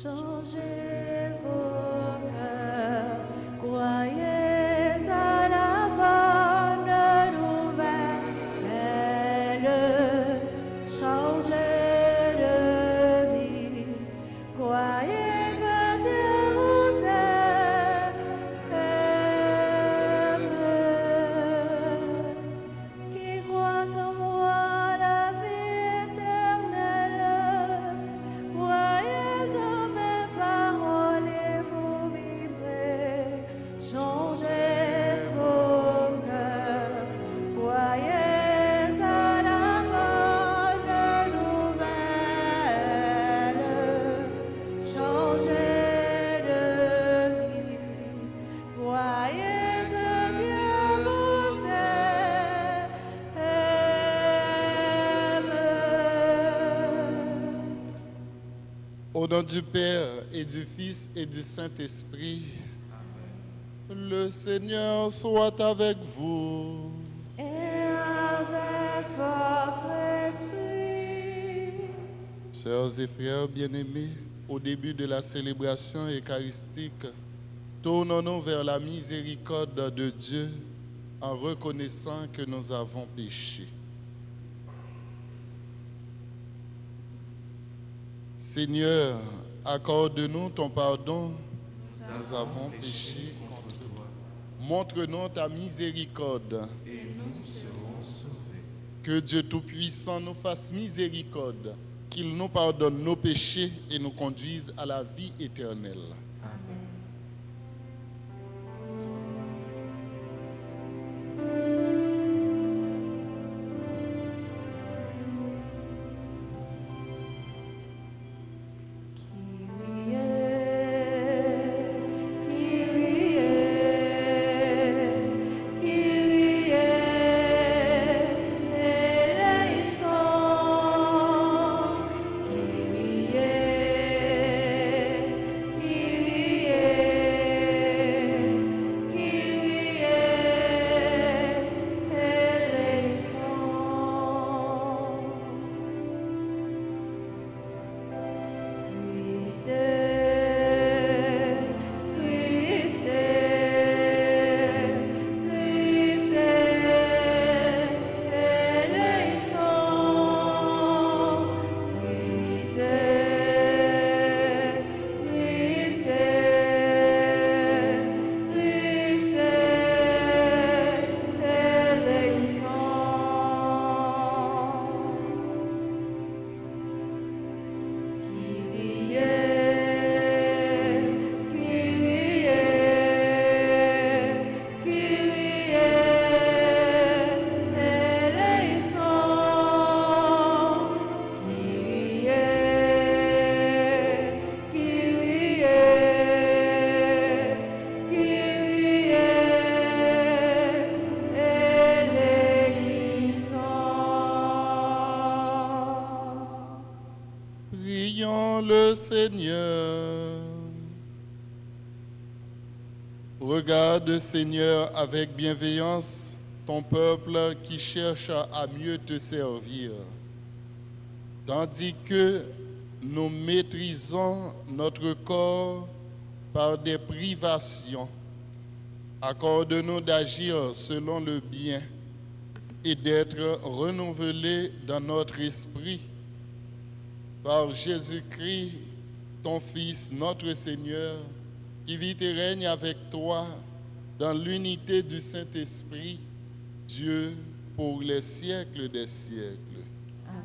Changez vos cœurs, croyez à la bonne nouvelle, changez de vie, croyez que Dieu vous aime. Qui croit en moi la vie éternelle, croyez en mes paroles et vous vivrez. Changez vos cœurs, croyez à la bonne nouvelle, changez de vie, croyez que Dieu vous aime. Au nom du Père et du Fils et du Saint-Esprit, le Seigneur soit avec vous. Et avec votre esprit. Sœurs et frères bien-aimés, au début de la célébration eucharistique, tournons-nous vers la miséricorde de Dieu en reconnaissant que nous avons péché. Seigneur, accorde-nous ton pardon, nous avons péché contre toi. Montre-nous ta miséricorde. Et nous serons sauvés. Que Dieu Tout-Puissant nous fasse miséricorde, qu'il nous pardonne nos péchés et nous conduise à la vie éternelle. Amen. Prions le Seigneur. Regarde, Seigneur, avec bienveillance ton peuple qui cherche à mieux te servir, tandis que nous maîtrisons notre corps par des privations. Accorde-nous d'agir selon le bien et d'être renouvelés dans notre esprit par Jésus-Christ, ton Fils, notre Seigneur, qui vit et règne avec toi dans l'unité du Saint-Esprit, Dieu, pour les siècles des siècles. Amen.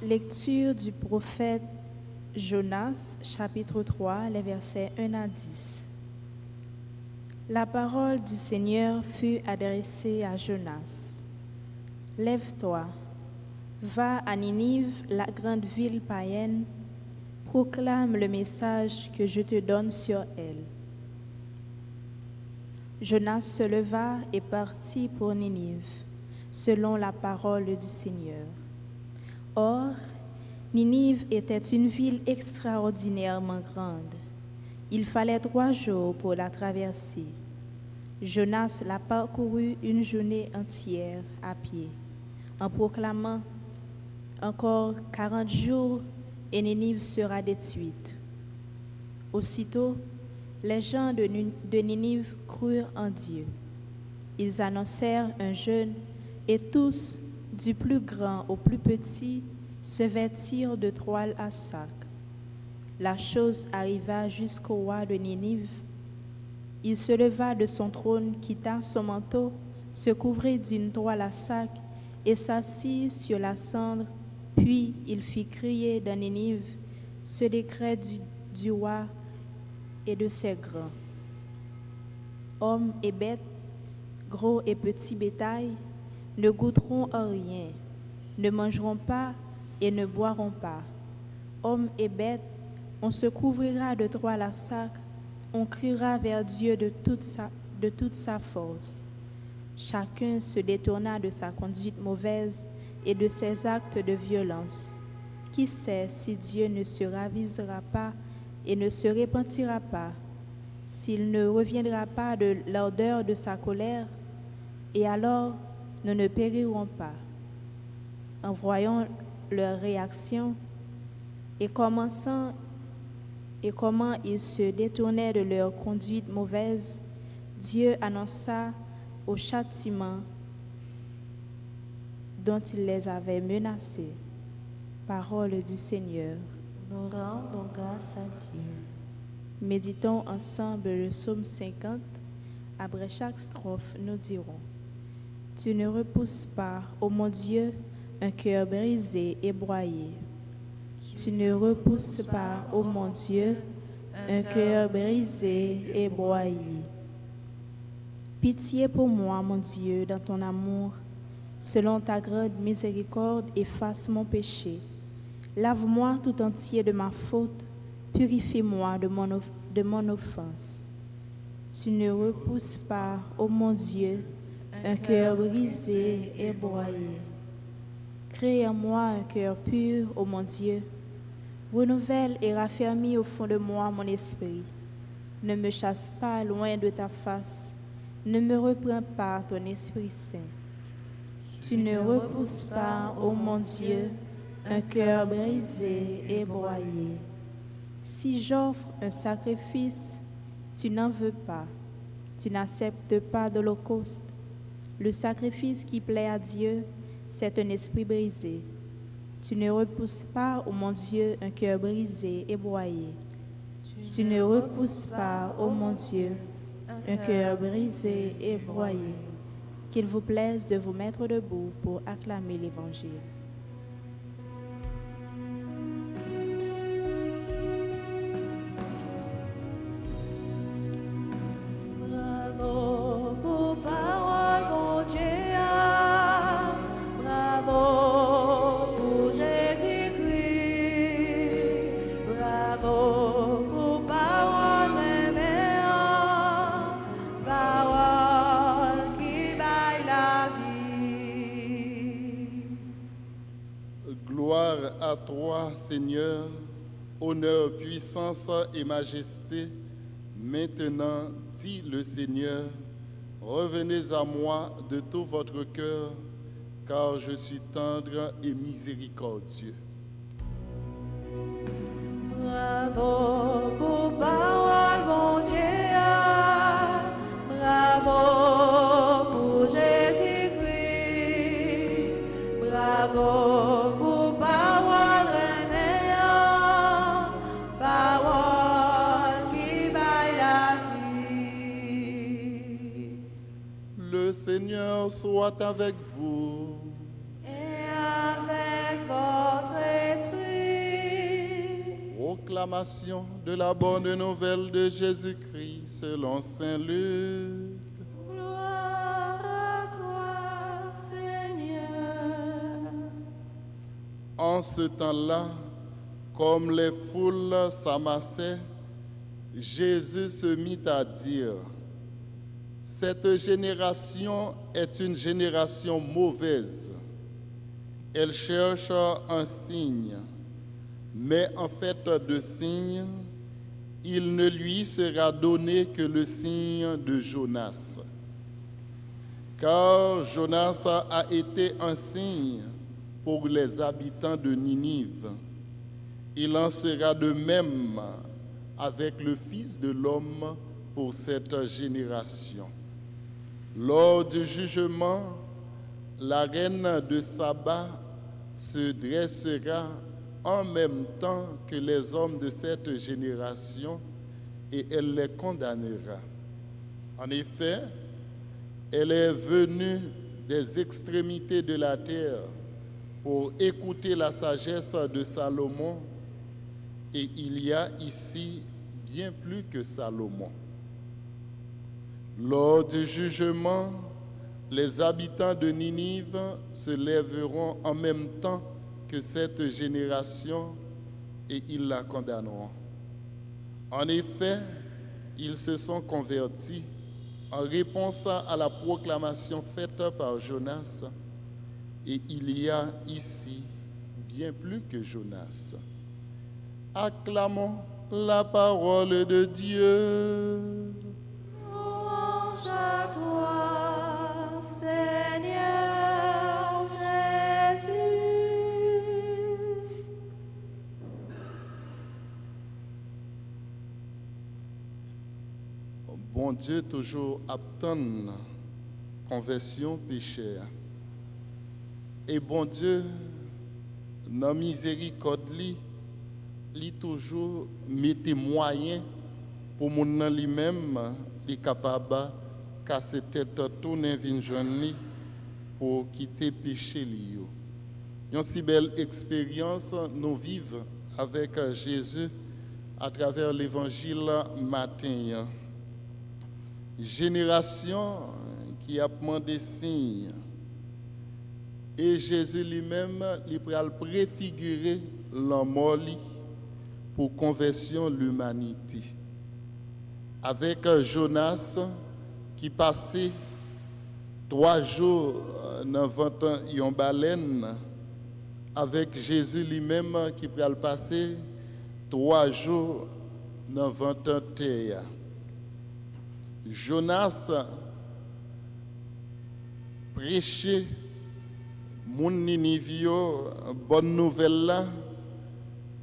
Lecture du prophète Jonas, chapitre 3, les versets 1 à 10. La parole du Seigneur fut adressée à Jonas. Lève-toi, Va à Ninive, la grande ville païenne, proclame le message que je te donne sur elle. Jonas se leva et partit pour Ninive, selon la parole du Seigneur. Or, Ninive était une ville extraordinairement grande. Il fallait 3 jours pour la traverser. Jonas la parcourut une journée entière à pied, en proclamant « Encore 40 jours et Ninive sera détruite. » Aussitôt, les gens de Ninive crurent en Dieu. Ils annoncèrent un jeûne et tous, du plus grand au plus petit, se vêtirent de toile à sac. La chose arriva jusqu'au roi de Ninive. Il se leva de son trône, quitta son manteau, se couvrit d'une toile à sac et s'assit sur la cendre. Puis il fit crier dans Ninive ce décret du roi et de ses grands. Hommes et bêtes, gros et petits bétail, ne goûteront à rien, ne mangeront pas et ne boiront pas. Hommes et bêtes, on se couvrira de toile à sac, on criera vers Dieu de toute sa force. Chacun se détourna de sa conduite mauvaise et de ses actes de violence. Qui sait si Dieu ne se ravisera pas et ne se repentira pas, s'il ne reviendra pas de l'ardeur de sa colère, et alors nous ne périrons pas. En voyant leur réaction et comment ils se détournaient de leur conduite mauvaise, Dieu annonça au châtiment dont il les avait menacés. Parole du Seigneur. Nous rendons grâce à Dieu. Méditons ensemble le psaume 50. Après chaque strophe, nous dirons: Tu ne repousses pas, ô mon Dieu, un cœur brisé et broyé. Tu ne repousses pas, ô mon Dieu, un cœur brisé et broyé. Pitié pour moi, mon Dieu, dans ton amour. Selon ta grande miséricorde, efface mon péché. Lave-moi tout entier de ma faute, purifie-moi de mon offense. Tu ne repousses pas, ô mon Dieu, un cœur brisé et broyé. Crée en moi un cœur pur, ô mon Dieu. Renouvelle et raffermis au fond de moi mon esprit. Ne me chasse pas loin de ta face. Ne me reprends pas ton Esprit Saint. Tu ne repousses pas, ô mon Dieu, un cœur brisé et broyé. Si j'offre un sacrifice, tu n'en veux pas. Tu n'acceptes pas d'holocauste. Le sacrifice qui plaît à Dieu, c'est un esprit brisé. Tu ne repousses pas, ô mon Dieu, un cœur brisé et broyé. Tu ne repousses pas, ô mon Dieu, un cœur brisé et broyé. Qu'il vous plaise de vous mettre debout pour acclamer l'Évangile. Bravo pour parole, mon Dieu. Bravo pour Jésus-Christ. Bravo pour parole, mémoire. Parole qui baille la vie. Gloire à toi, Seigneur, honneur, puissance et majesté. Maintenant, dit le Seigneur, revenez à moi de tout votre cœur, car je suis tendre et miséricordieux. Bravo pour parole, mon Dieu. Bravo pour Jésus-Christ. Bravo pour parole réveillante. Parole qui baille la vie. Le Seigneur soit avec vous. Et avec votre esprit. Proclamation de la bonne nouvelle de Jésus-Christ selon Saint Luc. Gloire à toi, Seigneur. En ce temps-là, comme les foules s'amassaient, Jésus se mit à dire, « Cette génération est une génération mauvaise. Elle cherche un signe, mais en fait de signe, il ne lui sera donné que le signe de Jonas. Car Jonas a été un signe pour les habitants de Ninive. Il en sera de même avec le Fils de l'homme pour cette génération. Lors du jugement, la reine de Saba se dressera en même temps que les hommes de cette génération et elle les condamnera. En effet, elle est venue des extrémités de la terre pour écouter la sagesse de Salomon, et il y a ici bien plus que Salomon. Lors du jugement, les habitants de Ninive se lèveront en même temps que cette génération et ils la condamneront. En effet, ils se sont convertis en réponse à la proclamation faite par Jonas, et il y a ici bien plus que Jonas. Acclamons la parole de Dieu. Louange à toi, Seigneur Jésus. Bon Dieu toujours attend conversion pécheur. Et bon Dieu, dans miséricorde li toujours mette moyen pour mon lui-même li capable casser tête tourner vinn joindre pour quitter péché li yo. Une si belle expérience nous vivons avec Jésus à travers l'évangile matin. Génération qui a demandé signe. Et Jésus lui-même, il va préfigurer l'amour pour conversion de l'humanité. Avec Jonas qui passait 3 jours dans ventre une baleine, avec Jésus lui-même qui va passer 3 jours dans ventre terre. Jonas prêchait mon Ninivio, bonne nouvelle là,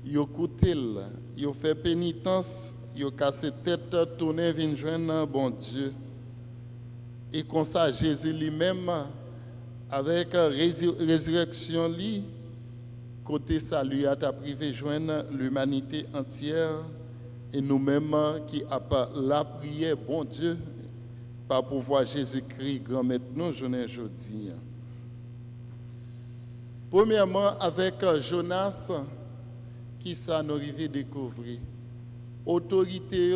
yo écouté, yo fait pénitence, yo cassé tête, tourné vinn joindre bon Dieu. Et comme ça Jésus lui-même avec résurrection lui côté salut a privé joindre l'humanité entière et nous-mêmes qui a pas la prière bon Dieu par pouvoir Jésus-Christ grand maître nous journée aujourd'hui. Premièrement, avec Jonas, qui ça nous arrive découvrir. Autorité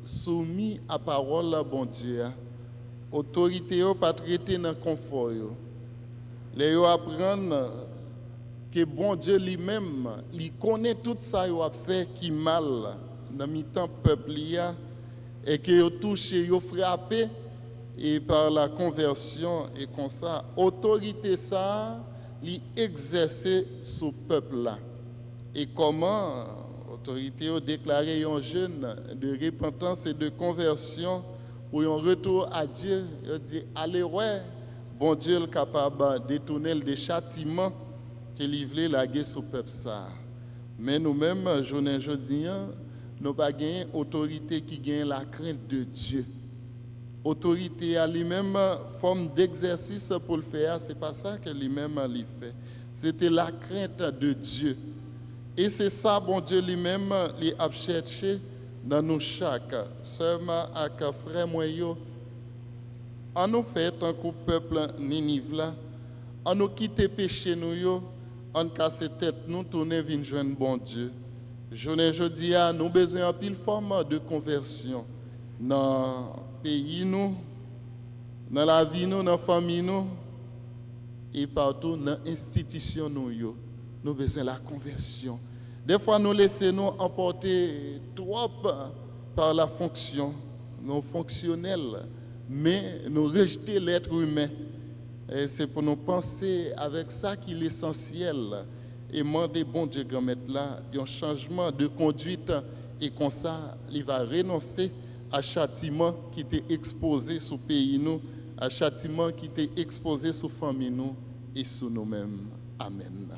soumise à parole bon Dieu. Autorité pas traiter dans confort. Les apprendre que bon Dieu lui-même, il connaît tout ça qu'il a fait qui mal dans le temps peuple et que il touché, il frappé et par la conversion et comme ça, autorité ça li exercer sur le peuple là. Et comment l'autorité a déclaré un jeune de repentance et de conversion pour un retour à Dieu. Il a dit, allez ouais, bon Dieu est capable de détourner des châtiments qu'il voulait laguer sur le peuple ça. Mais nous-mêmes, aujourd'hui, nous n'avons pas gagné autorité qui gagne la crainte de Dieu. Autorité à lui-même, forme d'exercice pour le faire, c'est pas ça que lui-même lui fait. C'était la crainte de Dieu. Et c'est ça, bon Dieu lui-même, lui a cherché dans nous chaque, seulement avec frère moyo. En nous fait un coup peuple Ninive là, en nous quitter péché nous yo, en casse tête nous tourner vinn joindre bon Dieu. Jeudi nous besoin en pile forme de conversion dans pays nous, dans la vie nous, dans la famille nous, et partout dans l'institution nous. Nous avons besoin de la conversion. Des fois, nous laissons emporter trop par la fonction, nos fonctionnels, mais nous rejetons l'être humain. Et c'est pour nous penser avec ça qui est l'essentiel. Et demander, bon Dieu, grand maître là, un changement de conduite. Et comme ça, il va renoncer à châtiment qui était exposé sous pays nous, à châtiment qui était exposé sous famille nous et sous nous-mêmes. Amen.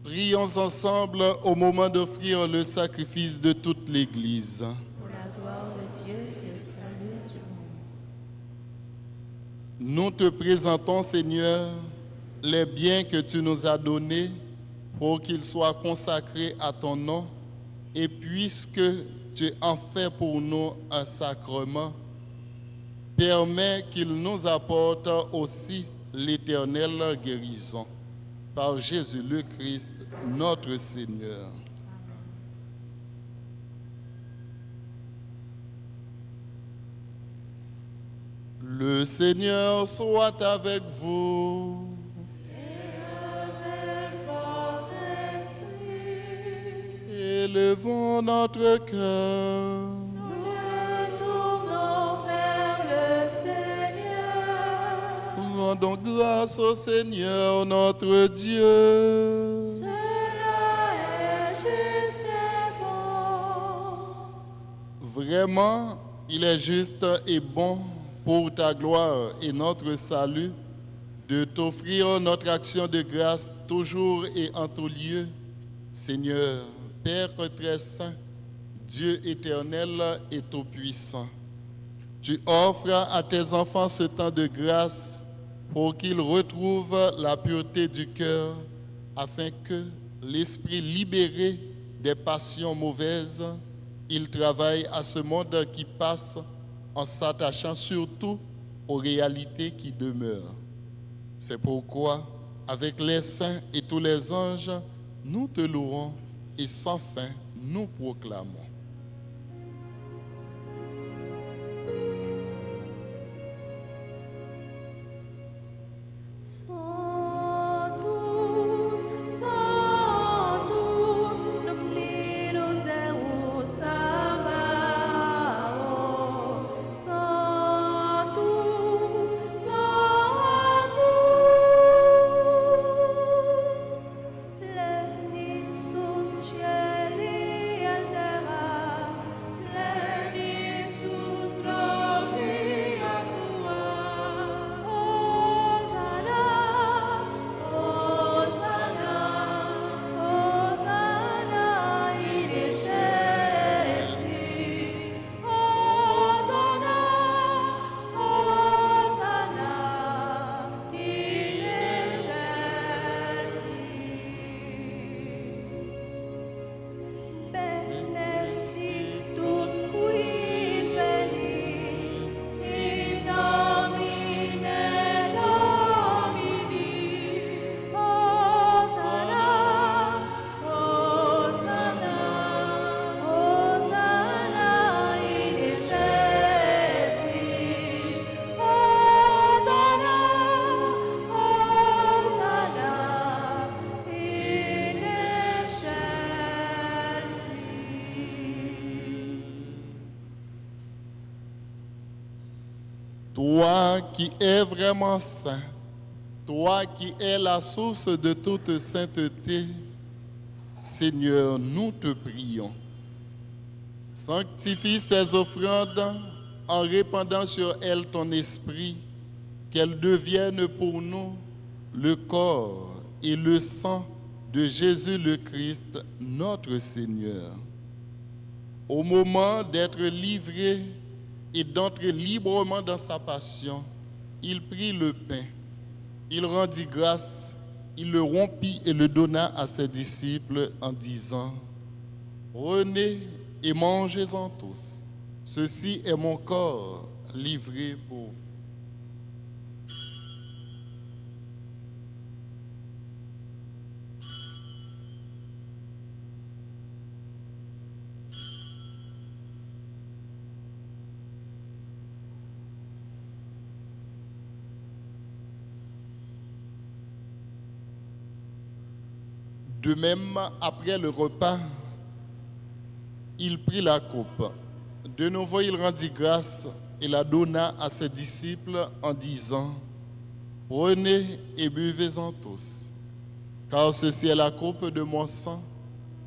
Prions ensemble au moment d'offrir le sacrifice de toute l'Église. Pour la gloire de Dieu et le salut du monde. Nous te présentons, Seigneur, les biens que tu nous as donnés pour qu'ils soient consacrés à ton nom, et puisque tu en fais pour nous un sacrement, permets qu'ils nous apportent aussi l'éternelle guérison. Par Jésus le Christ, notre Seigneur. Le Seigneur soit avec vous. Élevons notre cœur. Nous le tournons vers le Seigneur. Rendons grâce au Seigneur notre Dieu. Cela est juste et bon. Vraiment, il est juste et bon pour ta gloire et notre salut de t'offrir notre action de grâce toujours et en tout lieu. Seigneur, Père très saint, Dieu éternel et tout-puissant, tu offres à tes enfants ce temps de grâce pour qu'ils retrouvent la pureté du cœur, afin que, l'esprit libéré des passions mauvaises, il travaille à ce monde qui passe en s'attachant surtout aux réalités qui demeurent. C'est pourquoi, avec les saints et tous les anges, nous te louons et sans fin nous proclamons. Sanctus, Sanctus, Dominus Deus Sabaoth. Sanctus, Sanctus, pleni sunt cieli et terra, pleni sunt gloria tua. Hosanna, Hosanna, Hosanna in excelsis. Hosanna, Hosanna in excelsis. Benedictus qui venit in nomine Domini. Hosanna, Hosanna, Hosanna in excelsis. Hosanna, Hosanna in excelsis. Toi qui es vraiment saint, toi qui es la source de toute sainteté, Seigneur, nous te prions. Sanctifie ces offrandes en répandant sur elles ton esprit, qu'elles deviennent pour nous le corps et le sang de Jésus le Christ, notre Seigneur. Au moment d'être livré et d'entrer librement dans sa passion, il prit le pain, il rendit grâce, il le rompit et le donna à ses disciples en disant: Prenez et mangez-en tous. Ceci est mon corps livré pour vous. De même, après le repas, il prit la coupe. De nouveau, il rendit grâce et la donna à ses disciples en disant: Prenez et buvez-en tous, car ceci est la coupe de mon sang,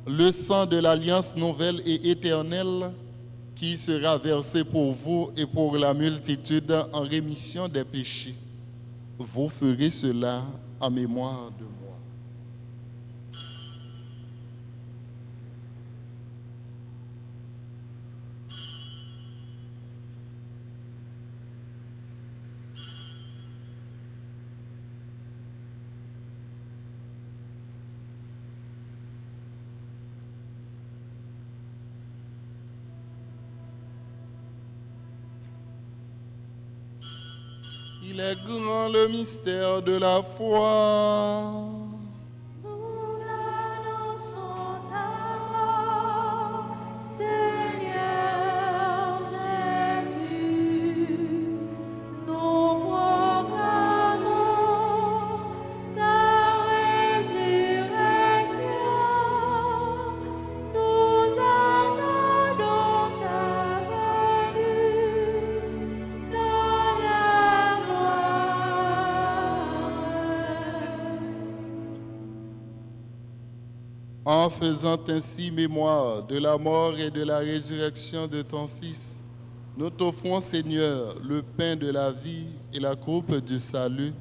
le sang de l'alliance nouvelle et éternelle, qui sera versé pour vous et pour la multitude en rémission des péchés. Vous ferez cela en mémoire de moi. Il est grand le mystère de la foi. Nous annonçons ta mort, Seigneur Jésus. Nous proclamons ta résurrection. Nous attendons ta venue dans la En faisant ainsi mémoire de la mort et de la résurrection de ton Fils, nous t'offrons, Seigneur, le pain de la vie et la coupe du salut,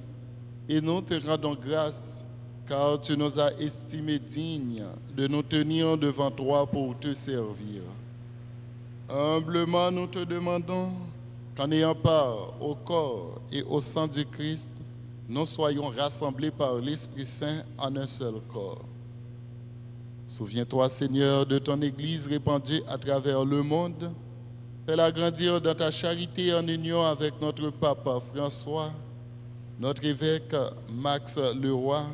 et nous te rendons grâce, car tu nous as estimés dignes de nous tenir devant toi pour te servir. Humblement, nous te demandons qu'en ayant part au corps et au sang du Christ, nous soyons rassemblés par l'Esprit Saint en un seul corps. Souviens-toi, Seigneur, de ton Église répandue à travers le monde Fais-la grandir dans ta charité en union avec notre papa François, notre évêque Max Leroy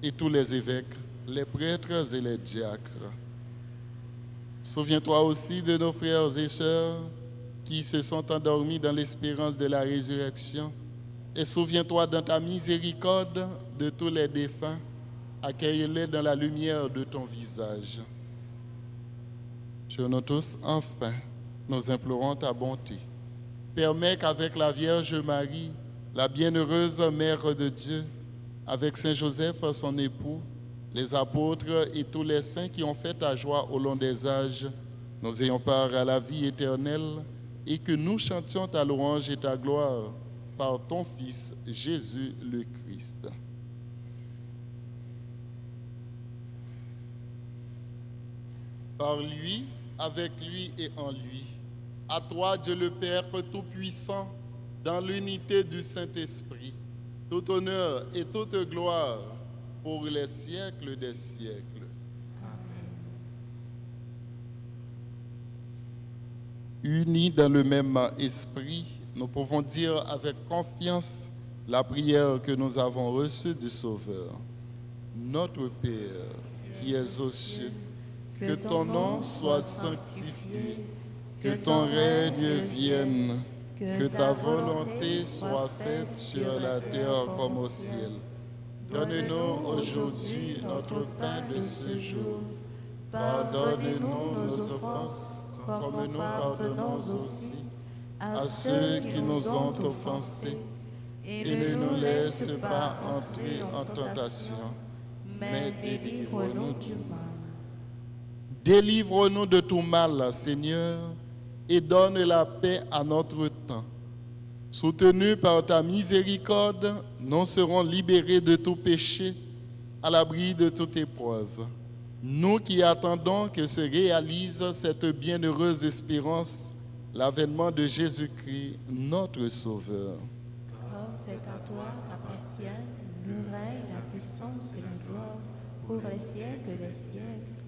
et tous les évêques, les prêtres et les diacres. Souviens-toi aussi de nos frères et sœurs qui se sont endormis dans l'espérance de la résurrection. Et souviens-toi dans ta miséricorde de tous les défunts. Accueille-les dans la lumière de ton visage. Sur nous tous, enfin, nous implorons ta bonté. Permets qu'avec la Vierge Marie, la bienheureuse Mère de Dieu, avec Saint Joseph, son époux, les apôtres et tous les saints qui ont fait ta joie au long des âges, nous ayons part à la vie éternelle et que nous chantions ta louange et ta gloire par ton Fils Jésus le Christ. Par lui, avec lui et en lui, à toi Dieu le Père Tout-Puissant, dans l'unité du Saint-Esprit, tout honneur et toute gloire pour les siècles des siècles. Unis dans le même esprit, nous pouvons dire avec confiance la prière que nous avons reçue du Sauveur. Notre Père, qui es aux cieux, que ton nom soit sanctifié, que ton règne vienne, que ta volonté soit faite sur la terre comme au ciel. Donne-nous aujourd'hui notre pain de ce jour. Pardonne-nous nos offenses, comme nous pardonnons aussi à ceux qui nous ont offensés. Et ne nous laisse pas entrer en tentation, mais délivre-nous du mal. Délivre-nous de tout mal, Seigneur, et donne la paix à notre temps. Soutenus par ta miséricorde, nous serons libérés de tout péché, à l'abri de toute épreuve. Nous qui attendons que se réalise cette bienheureuse espérance, l'avènement de Jésus-Christ, notre Sauveur. Car c'est à toi qu'appartiennent le règne, la puissance et la gloire pour les siècles des siècles.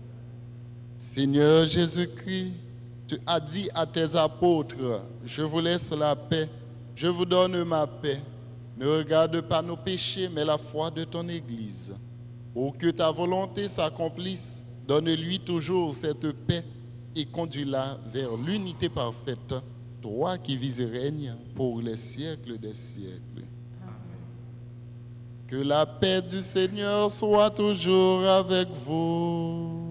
Seigneur Jésus-Christ, tu as dit à tes apôtres, je vous laisse la paix, je vous donne ma paix. Ne regarde pas nos péchés, mais la foi de ton Église. Pour que ta volonté s'accomplisse, donne-lui toujours cette paix et conduis-la vers l'unité parfaite, toi qui vis et règnes pour les siècles des siècles. Amen. Que la paix du Seigneur soit toujours avec vous.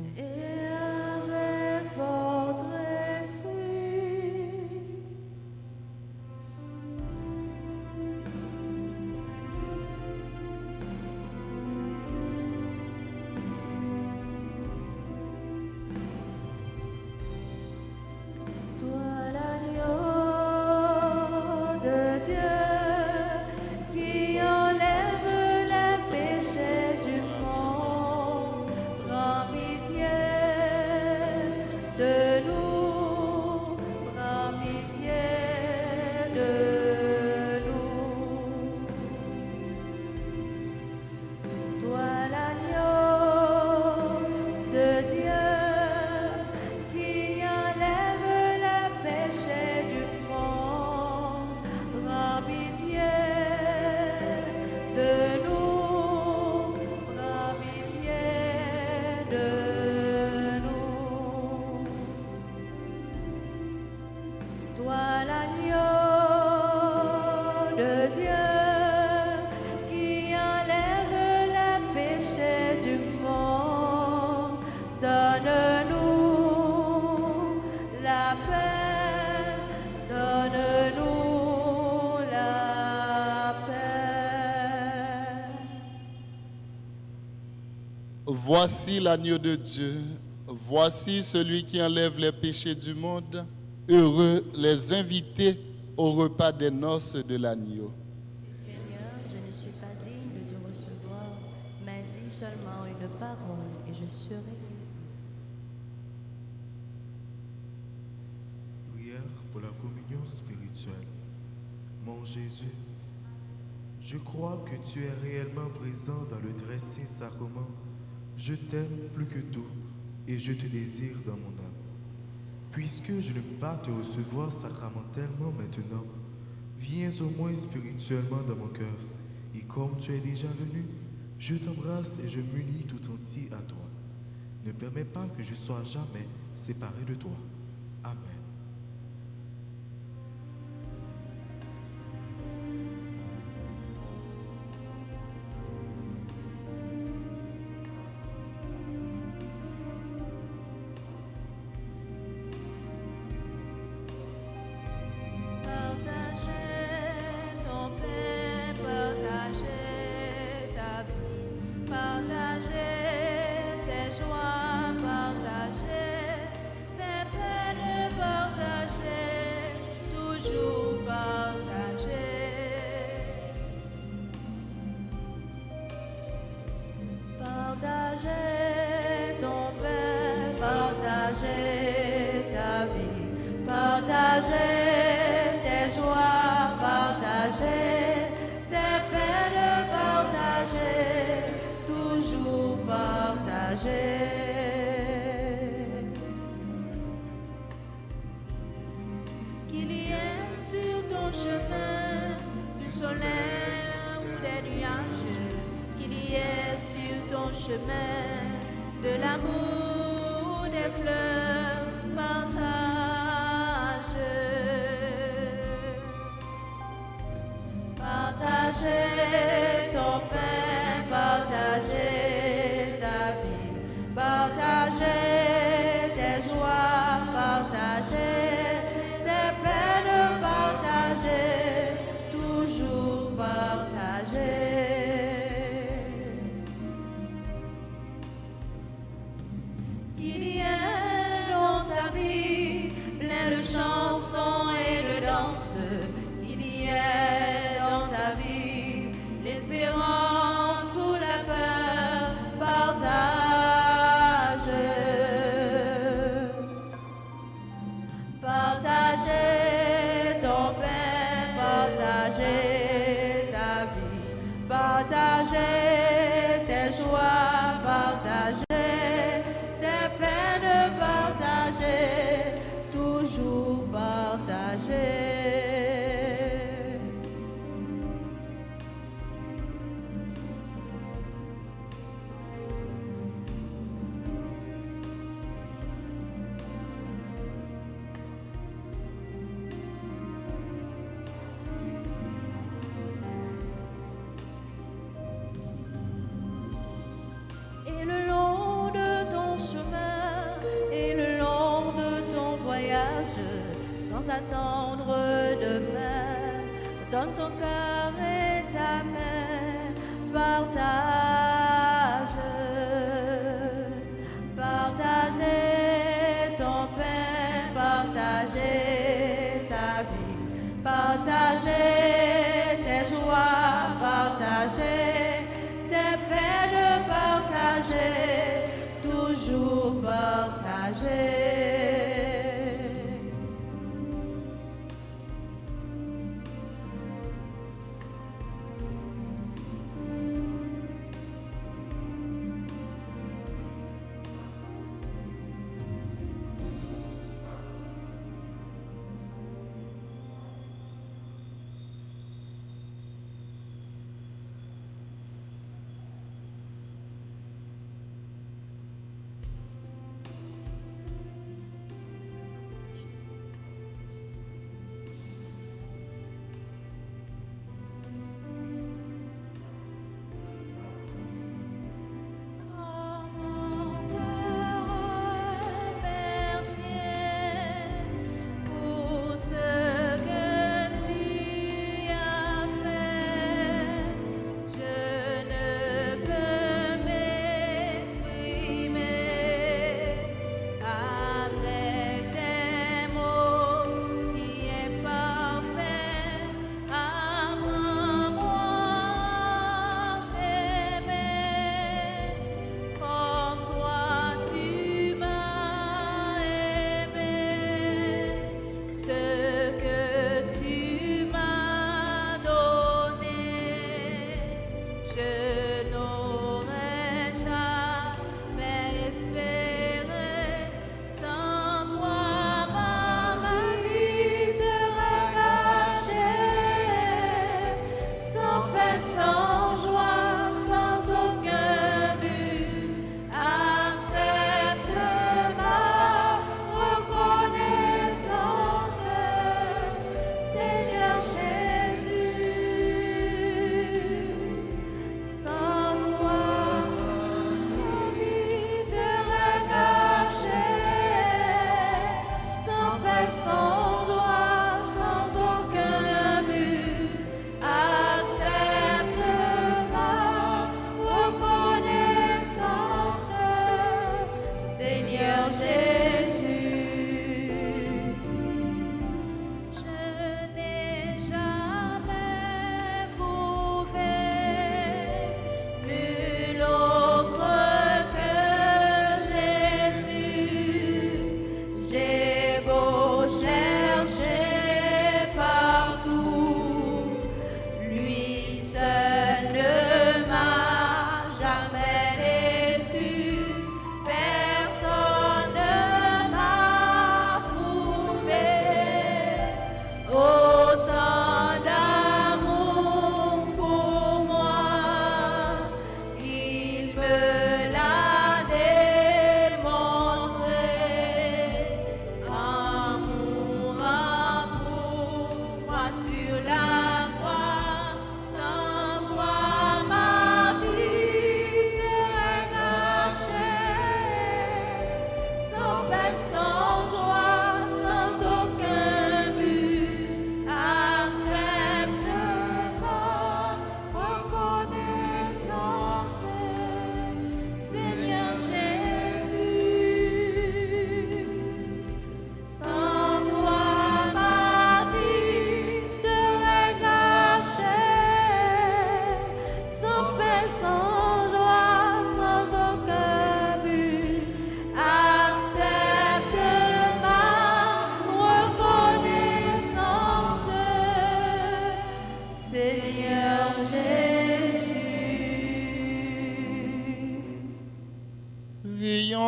Voici l'agneau de Dieu, voici celui qui enlève les péchés du monde. Heureux les invités au repas des noces de l'agneau. Seigneur, je ne suis pas digne de recevoir, mais dis seulement une parole et je serai guéri. Prière pour la communion spirituelle. Mon Jésus, je crois que tu es réellement présent dans le très saint sacrement. Je t'aime plus que tout et je te désire dans mon âme. Puisque je ne peux pas te recevoir sacramentellement maintenant, viens au moins spirituellement dans mon cœur. Et comme tu es déjà venu, je t'embrasse et je m'unis tout entier à toi. Ne permets pas que je sois jamais séparé de toi. Amen. Partagez ton pain, partagez ta vie, partagez tes joies, partagez tes peines, partagez, toujours partagez. Partagez ton pain, partagez ta vie, partagez tes joies, partagez tes peines, partagez, toujours partagez. Qu'il y ait sur ton chemin du soleil ou des nuages, qu'il y ait sur ton chemin de l'amour, des fleurs, partage. Partagez ton pain, partagez ta vie, partagez tes joies, partagez tes peines, partagez, toujours partagez. Qu'il y ait dans ta vie plein de chansons et de danses, qu'il y ait dans ta vie l'espérance ou la peur, partage. Partagez ton pain, partagez ta vie, partagez tes joies, partagez tes peines, partagez, toujours partagez. Et le long de ton chemin, et le long de ton voyage, sans attendre demain, donne ton cœur et ta main, partage. Partagez ton pain, partagez ta vie, partagez tes joies, partagez tes peines, partagez, toujours partagez.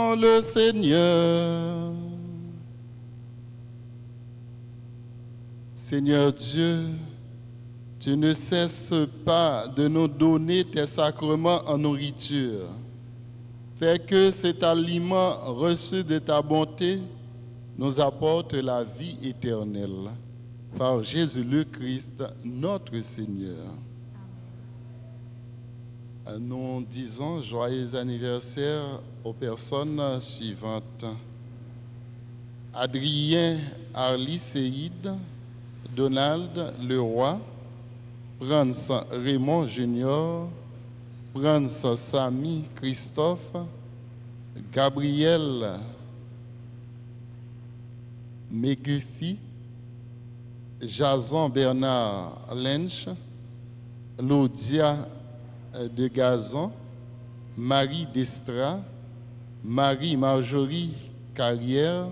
Bénissons le Seigneur. Seigneur Dieu, tu ne cesses pas de nous donner tes sacrements en nourriture. Fais que cet aliment reçu de ta bonté nous apporte la vie éternelle. Par Jésus le Christ, notre Seigneur. Nous disons joyeux anniversaire aux personnes suivantes. Adrien Arlicéide, Donald Leroy, Prince Raymond Junior, Prince Samy Christophe, Gabriel Megufi, Jason Bernard Lynch, Laudia de Gazon, Marie Destra, Marie-Marjorie Carrière,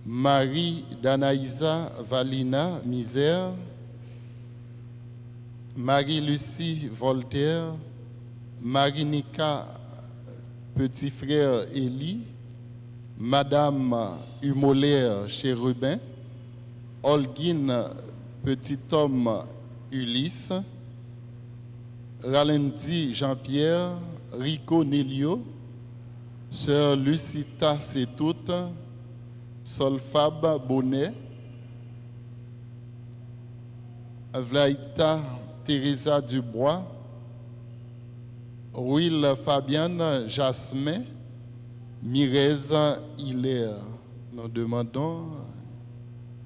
Marie Danaïsa Valina Misère, Marie-Lucie Voltaire, Marie-Nika Petit Frère Élie, Madame Humolaire Chérubin, Holguine Petit Homme Ulysse, Ralendi Jean-Pierre, Rico Nélio, Sœur Lucita Sétoute, Solfab Bonnet, Vlaïta Teresa Dubois, Will Fabienne Jasmin, Mireza Hilaire. Nous demandons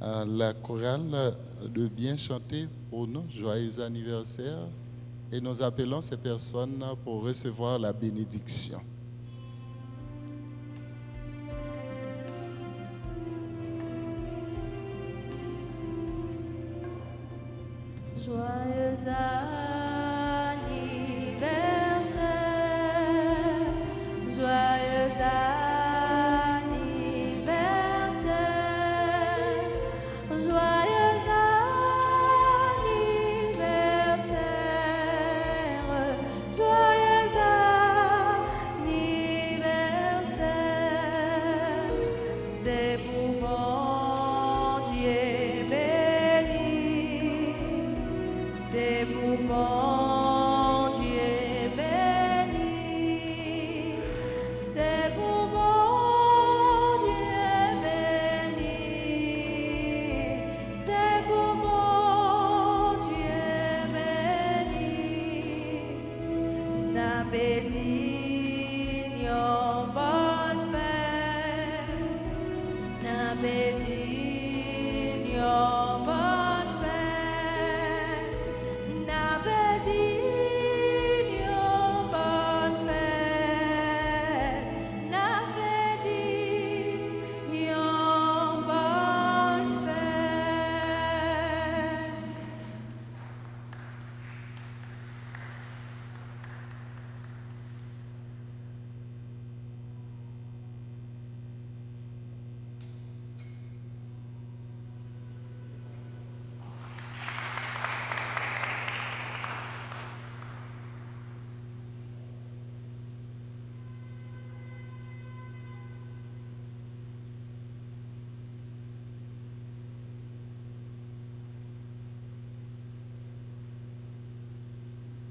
à la chorale de bien chanter pour nous, joyeux anniversaire, et nous appelons ces personnes pour recevoir la bénédiction. Joyeux anniversaire, joyeux anniversaire, joyeux anniversaire, joyeux anniversaire, c'est pour mon Dieu béni. C'est pour mon Dieu béni, c'est pour mon Dieu béni, c'est pour mon Dieu béni. N'appétit yon bonne fête, n'appétit yon bonne fête. N'appétit yon bonne fête, n'appétit yon bonne fête.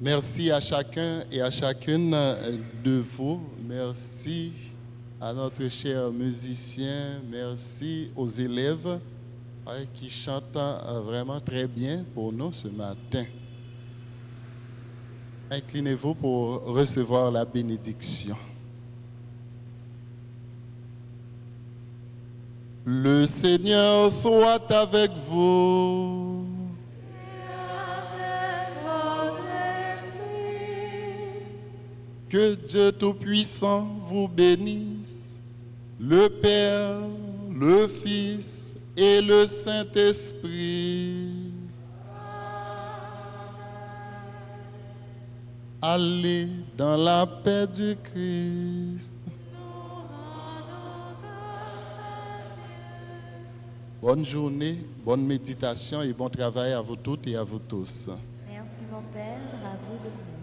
Merci à chacun et à chacune de vous. Merci à notre cher musicien. Merci aux élèves qui chantent vraiment très bien pour nous ce matin. Inclinez-vous pour recevoir la bénédiction. Le Seigneur soit avec vous. Que Dieu Tout-Puissant vous bénisse, le Père, le Fils et le Saint-Esprit. Allez dans la paix du Christ. Bonne journée, bonne méditation et bon travail à vous toutes et à vous tous. Merci mon Père, à vous de vous.